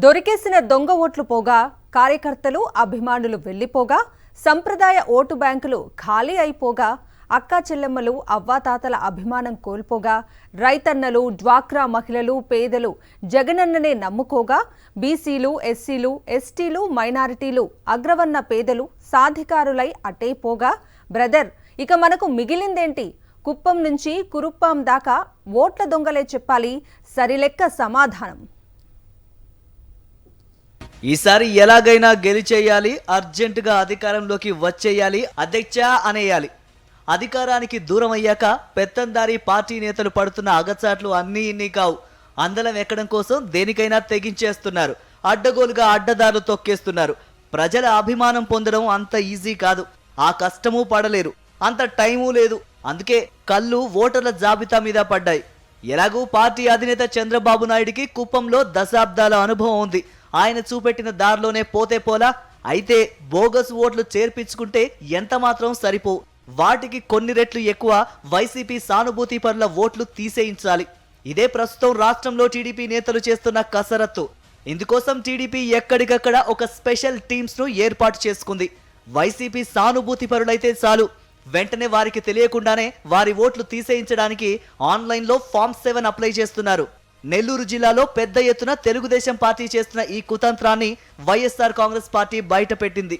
దొరికేసిన దొంగ ఓట్లు పోగా కార్యకర్తలు అభిమానులు వెళ్లిపోగా సంప్రదాయ ఓటు బ్యాంకులు ఖాళీ అయిపోగా అక్కా చెల్లెమ్మలు అవ్వాతాతల అభిమానం కోల్పోగా రైతన్నలు డ్వాక్రా మహిళలు పేదలు జగనన్ననే నమ్ముకోగా బీసీలు ఎస్సీలు ఎస్టీలు మైనారిటీలు అగ్రవర్ణ పేదలు సాధికారులై అటేపోగా బ్రదర్ ఇక మనకు మిగిలిందేంటి కుప్పం నుంచి కురుప్పాం దాకా ఓట్ల దొంగలే చెప్పాలి సరిలెక్క సమాధానం. ఈసారి ఎలాగైనా గెలిచేయాలి, అర్జెంటుగా అధికారంలోకి వచ్చేయాలి, అధ్యక్ష అనేయాలి. అధికారానికి దూరం అయ్యాక పెత్తందారీ పార్టీ నేతలు పడుతున్న అగచాట్లు అన్నీ ఇన్ని కావు. అందలం ఎక్కడం కోసం దేనికైనా తెగించేస్తున్నారు. అడ్డగోలుగా అడ్డదారులు తొక్కేస్తున్నారు. ప్రజల అభిమానం పొందడం అంత ఈజీ కాదు. ఆ కష్టమూ పడలేరు, అంత టైమూ లేదు. అందుకే కళ్ళు ఓటర్ల జాబితా మీద పడ్డాయి. ఎలాగూ పార్టీ అధినేత చంద్రబాబు నాయుడికి కుప్పంలో దశాబ్దాల అనుభవం ఉంది. ఆయన చూపెట్టిన దారిలోనే పోతే పోలా. అయితే బోగస్ ఓట్లు చేర్పించుకుంటే ఎంత మాత్రం సరిపోవు. వాటికి కొన్ని రెట్లు ఎక్కువ వైసీపీ సానుభూతి పరుల ఓట్లు తీసేయించాలి. ఇదే ప్రస్తుతం రాష్ట్రంలో టీడీపీ నేతలు చేస్తున్న కసరత్తు. ఇందుకోసం టీడీపీ ఎక్కడికక్కడ ఒక స్పెషల్ టీమ్స్ ను ఏర్పాటు చేసుకుంది. వైసీపీ సానుభూతి పరులైతే చాలు, వెంటనే వారికి తెలియకుండానే వారి ఓట్లు తీసేయించడానికి ఆన్లైన్లో ఫామ్ 7 అప్లై చేస్తున్నారు. నెల్లూరు జిల్లాలో పెద్ద ఎత్తున తెలుగుదేశం పార్టీ చేస్తున్న ఈ కుతంత్రాన్ని వైఎస్ఆర్ కాంగ్రెస్ పార్టీ బయటపెట్టింది.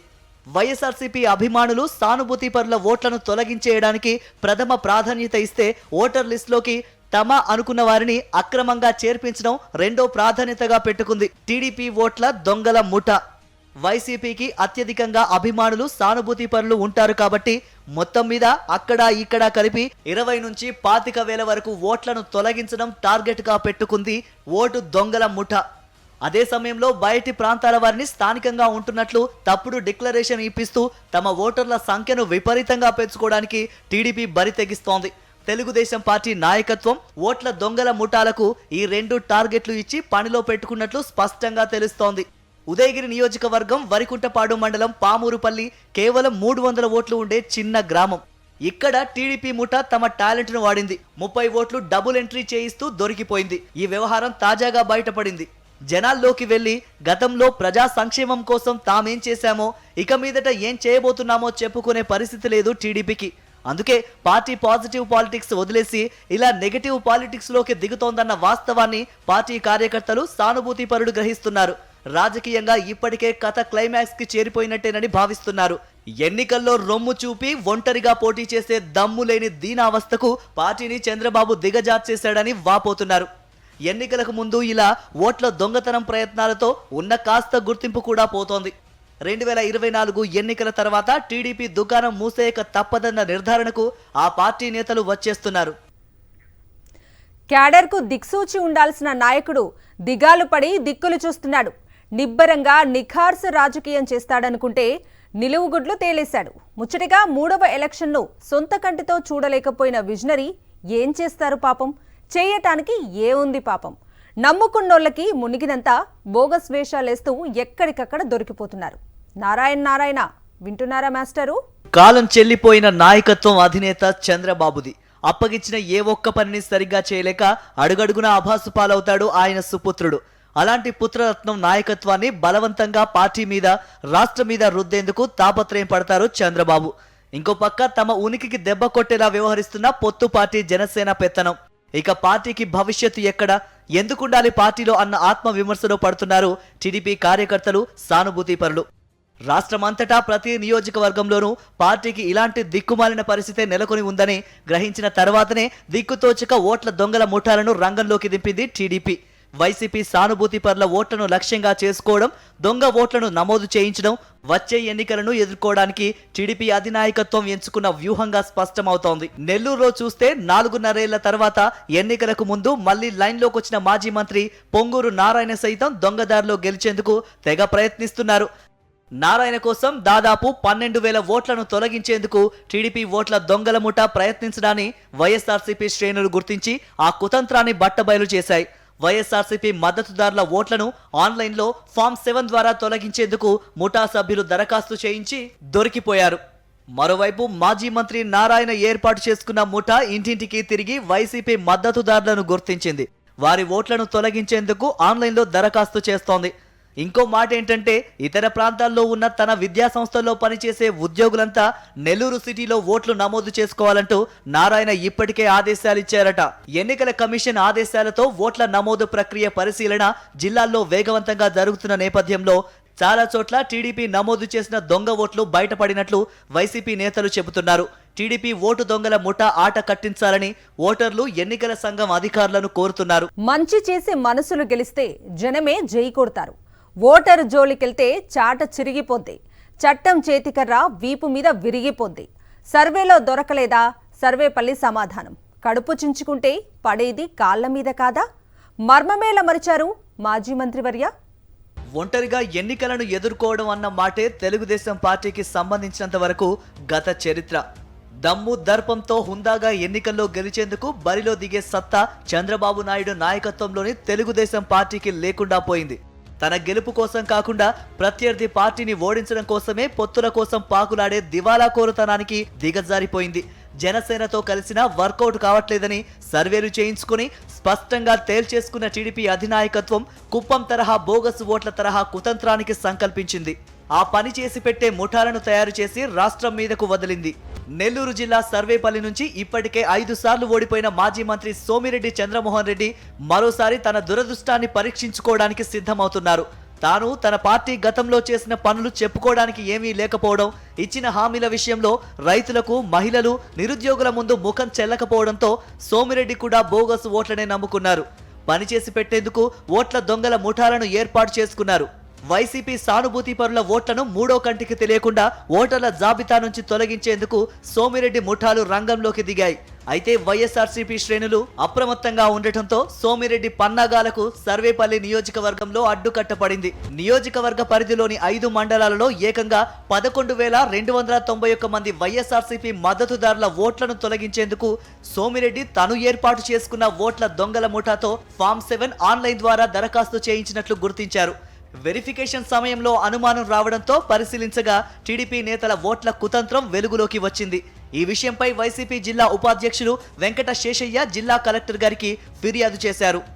వైఎస్ఆర్సీపీ అభిమానులు సానుభూతి పరుల ఓట్లను తొలగించేయడానికి ప్రథమ ప్రాధాన్యత ఇస్తే ఓటర్ లిస్టులోకి తమ అనుకున్న వారిని అక్రమంగా చేర్పించడం రెండో ప్రాధాన్యతగా పెట్టుకుంది టీడీపీ ఓట్ల దొంగల ముఠ. వైసీపీకి అత్యధికంగా అభిమానులు సానుభూతి పరులు ఉంటారు కాబట్టి మొత్తం మీద అక్కడ ఇక్కడ కలిపి 20 నుంచి 25,000 వరకు ఓట్లను తొలగించడం టార్గెట్ గా పెట్టుకుంది ఓటు దొంగల ముఠ. అదే సమయంలో బయటి ప్రాంతాల వారిని స్థానికంగా ఉంటున్నట్లు తప్పుడు డిక్లరేషన్ ఇప్పిస్తూ తమ ఓటర్ల సంఖ్యను విపరీతంగా పెంచుకోవడానికి టీడీపీ బరి తెగిస్తోంది. తెలుగుదేశం పార్టీ నాయకత్వం ఓట్ల దొంగల ముఠాలకు ఈ 2 టార్గెట్లు ఇచ్చి పనిలో పెట్టుకున్నట్లు స్పష్టంగా తెలుస్తోంది. ఉదయగిరి నియోజకవర్గం వరికుంటపాడు మండలం పామూరుపల్లి కేవలం 300 ఓట్లు ఉండే చిన్న గ్రామం. ఇక్కడ టీడీపీ ముఠ తమ టాలెంట్ ను వాడింది. 30 ఓట్లు డబుల్ ఎంట్రీ చేయిస్తూ దొరికిపోయింది. ఈ వ్యవహారం తాజాగా బయటపడింది. జనాల్లోకి వెళ్లి గతంలో ప్రజా సంక్షేమం కోసం తామేం చేశామో ఇక మీదట ఏం చేయబోతున్నామో చెప్పుకునే పరిస్థితి లేదు టీడీపీకి. అందుకే పార్టీ పాజిటివ్ పాలిటిక్స్ వదిలేసి ఇలా నెగటివ్ పాలిటిక్స్ లోకి దిగుతోందన్న వాస్తవాన్ని పార్టీ కార్యకర్తలు సానుభూతి పరులు గ్రహిస్తున్నారు. రాజకీయంగా ఇప్పటికే కథ క్లైమాక్స్ కి చేరిపోయినట్టేనని భావిస్తున్నారు. ఎన్నికల్లో రొమ్ము చూపి ఒంటరిగా పోటీ చేసే దమ్ము లేని దీనావస్థకు పార్టీని చంద్రబాబు దిగజార్చేశాడని వాపోతున్నారు. ఎన్నికలకు ముందు ఇలా ఓట్ల దొంగతనం ప్రయత్నాలతో ఉన్న కాస్త గుర్తింపు కూడా పోతోంది. 2024 ఎన్నికల తర్వాత టీడీపీ దుకాణం మూసేయక తప్పదన్న నిర్ధారణకు ఆ పార్టీ నేతలు వచ్చేస్తున్నారు. క్యాడర్కు దిక్సూచి ఉండాల్సిన నాయకుడు దిగాలు పడి దిక్కులు చూస్తున్నాడు. నిబ్బరంగా నిఖార్సు రాజకీయం చేస్తాడనుకుంటే నిలువుగుడ్లు తేలేశాడు. ముచ్చటగా 3వ ఎలక్షన్ను సొంత కంటితో చూడలేకపోయిన విజనరీ ఏం చేస్తారు పాపం? చేయటానికి ఏముంది పాపం? నమ్ముకున్నోళ్ళకి మునిగినంత బోగస్ వేషాలేస్తూ ఎక్కడికక్కడ దొరికిపోతున్నారు. నారాయణ వింటున్నారా మాస్టరు? కాలం చెల్లిపోయిన నాయకత్వం అధినేత చంద్రబాబుది. అప్పగిచ్చిన ఏ ఒక్క పనిని సరిగ్గా చేయలేక అడుగడుగున అభాసు పాలవుతాడు ఆయన సుపుత్రుడు. అలాంటి పుత్రరత్నం నాయకత్వాన్ని బలవంతంగా పార్టీ మీద రాష్ట్రం మీద రుద్దేందుకు తాపత్రయం పడతారు చంద్రబాబు. ఇంకో పక్క తమ ఉనికికి దెబ్బ కొట్టేలా వ్యవహరిస్తున్న పొత్తు పార్టీ జనసేన పెత్తనం. ఇక పార్టీకి భవిష్యత్తు ఎక్కడ, ఎందుకుండాలి పార్టీలో అన్న ఆత్మ విమర్శలో పడుతున్నారు టీడీపీ కార్యకర్తలు సానుభూతి పరులు. రాష్ట్రమంతటా ప్రతి నియోజకవర్గంలోనూ పార్టీకి ఇలాంటి దిక్కుమాలిన పరిస్థితే నెలకొని ఉందని గ్రహించిన తర్వాతనే దిక్కుతోచక ఓట్ల దొంగల ముఠాలను రంగంలోకి దింపింది టీడీపీ. వైసీపీ సానుభూతి పరుల ఓట్లను లక్ష్యంగా చేసుకోవడం, దొంగ ఓట్లను నమోదు చేయించడం వచ్చే ఎన్నికలను ఎదుర్కోవడానికి టీడీపీ అధినాయకత్వం ఎంచుకున్న వ్యూహంగా స్పష్టమవుతోంది. నెల్లూరులో చూస్తే 4.5 ఏళ్ల తర్వాత ఎన్నికలకు ముందు మళ్లీ లైన్లోకి వచ్చిన మాజీ మంత్రి పొంగూరు నారాయణ సైతం దొంగదారిలో గెలిచేందుకు తెగ ప్రయత్నిస్తున్నారు. నారాయణ కోసం దాదాపు 12,000 ఓట్లను తొలగించేందుకు టీడీపీ ఓట్ల దొంగల ముఠ ప్రయత్నించడాన్ని వైఎస్ఆర్సీపీ శ్రేణులు గుర్తించి ఆ కుతంత్రాన్ని బట్టబయలు చేశాయి. వైఎస్ఆర్సీపీ మద్దతుదారుల ఓట్లను ఆన్లైన్లో ఫామ్ 7 ద్వారా తొలగించేందుకు ముఠా సభ్యులు దరఖాస్తు చేయించి దొరికిపోయారు. మరోవైపు మాజీ మంత్రి నారాయణ ఏర్పాటు చేసుకున్న ముఠా ఇంటింటికి తిరిగి వైసీపీ మద్దతుదారులను గుర్తించింది. వారి ఓట్లను తొలగించేందుకు ఆన్లైన్లో దరఖాస్తు చేస్తోంది. ఇంకో మాట ఏంటంటే ఇతర ప్రాంతాల్లో ఉన్న తన విద్యా సంస్థల్లో పనిచేసే ఉద్యోగులంతా నెల్లూరు సిటీలో ఓట్లు నమోదు చేసుకోవాలంటూ నారాయణ ఇప్పటికే ఆదేశాలు ఇచ్చారట. ఎన్నికల కమిషన్ ఆదేశాలతో ఓట్ల నమోదు ప్రక్రియ పరిశీలన జిల్లాల్లో వేగవంతంగా జరుగుతున్న నేపథ్యంలో చాలా చోట్ల టీడీపీ నమోదు చేసిన దొంగ ఓట్లు బయటపడినట్లు వైసీపీ నేతలు చెబుతున్నారు. టీడీపీ ఓటు దొంగల ముఠా ఆట కట్టించాలని ఓటర్లు ఎన్నికల సంఘం అధికారులను కోరుతున్నారు. మంచి చేసే మనసులు గెలిస్తే జనమే జై కొడతారు. ఓటరు జోలికెళ్తే చాట చిరిగిపోద్ది. చట్టం చేతికర్ర వీపు మీద విరిగిపోద్ది. సర్వేలో దొరకలేదా? సర్వేపల్లి సమాధానం. కడుపు చించుకుంటే పడేది కాళ్ల మీద కాదా? మర్మమేళ మరిచారు మాజీ మంత్రివర్య. ఒంటరిగా ఎన్నికలను ఎదుర్కోవడం అన్న మాటే తెలుగుదేశం పార్టీకి సంబంధించినంత వరకు గత చరిత్ర. దమ్ము దర్పంతో హుందాగా ఎన్నికల్లో గెలిచేందుకు బరిలో దిగే సత్తా చంద్రబాబు నాయుడు నాయకత్వంలోని తెలుగుదేశం పార్టీకి లేకుండా పోయింది. తన గెలుపు కోసం కాకుండా ప్రత్యర్థి పార్టీని ఓడించడం కోసమే పొత్తుల కోసం పాకులాడే దివాలా కోరుతనానికి దిగజారిపోయింది. జనసేనతో కలిసినా వర్కౌట్ కావట్లేదని సర్వేలు చేయించుకుని స్పష్టంగా తేల్చేసుకున్న టీడీపీ అధినాయకత్వం కుప్పం తరహా బోగస్ ఓట్ల తరహా కుతంత్రానికి సంకల్పించింది. ఆ పని చేసి పెట్టే ముఠాలను తయారు చేసి రాష్ట్రం మీదకు వదిలింది. నెల్లూరు జిల్లా సర్వేపల్లి నుంచి ఇప్పటికే 5 సార్లు ఓడిపోయిన మాజీ మంత్రి సోమిరెడ్డి చంద్రమోహన్ రెడ్డి మరోసారి తన దురదృష్టాన్ని పరీక్షించుకోవడానికి సిద్ధమవుతున్నారు. తాను తన పార్టీ గతంలో చేసిన పనులు చెప్పుకోవడానికి ఏమీ లేకపోవడం, ఇచ్చిన హామీల విషయంలో రైతులకు, మహిళలు, నిరుద్యోగుల ముందు ముఖం చెల్లకపోవడంతో సోమిరెడ్డి కూడా బోగస్ ఓట్లనే నమ్ముకున్నారు. పనిచేసి పెట్టేందుకు ఓట్ల దొంగల ముఠాలను ఏర్పాటు చేసుకున్నారు. వైసీపీ సానుభూతి పరుల ఓట్లను మూడో కంటికి తెలియకుండా ఓటర్ల జాబితా నుంచి తొలగించేందుకు సోమిరెడ్డి ముఠాలు రంగంలోకి దిగాయి. అయితే వైఎస్ఆర్సీపీ శ్రేణులు అప్రమత్తంగా ఉండటంతో సోమిరెడ్డి పన్నాగాలకు సర్వేపల్లి నియోజకవర్గంలో అడ్డుకట్టపడింది. నియోజకవర్గ పరిధిలోని 5 మండలాలలో ఏకంగా 11,291 మంది వైఎస్ఆర్సీపీ మద్దతుదారుల ఓట్లను తొలగించేందుకు సోమిరెడ్డి తను ఏర్పాటు చేసుకున్న ఓట్ల దొంగల ముఠాతో ఫామ్ 7 ఆన్లైన్ ద్వారా దరఖాస్తు చేయించినట్లు గుర్తించారు. వెరిఫికేషన్ సమయంలో అనుమానం రావడంతో పరిశీలించగా టీడీపీ నేతల ఓట్ల కుతంత్రం వెలుగులోకి వచ్చింది. ఈ విషయంపై వైసీపీ జిల్లా ఉపాధ్యక్షులు వెంకట శేషయ్య జిల్లా కలెక్టర్ గారికి ఫిర్యాదు చేశారు.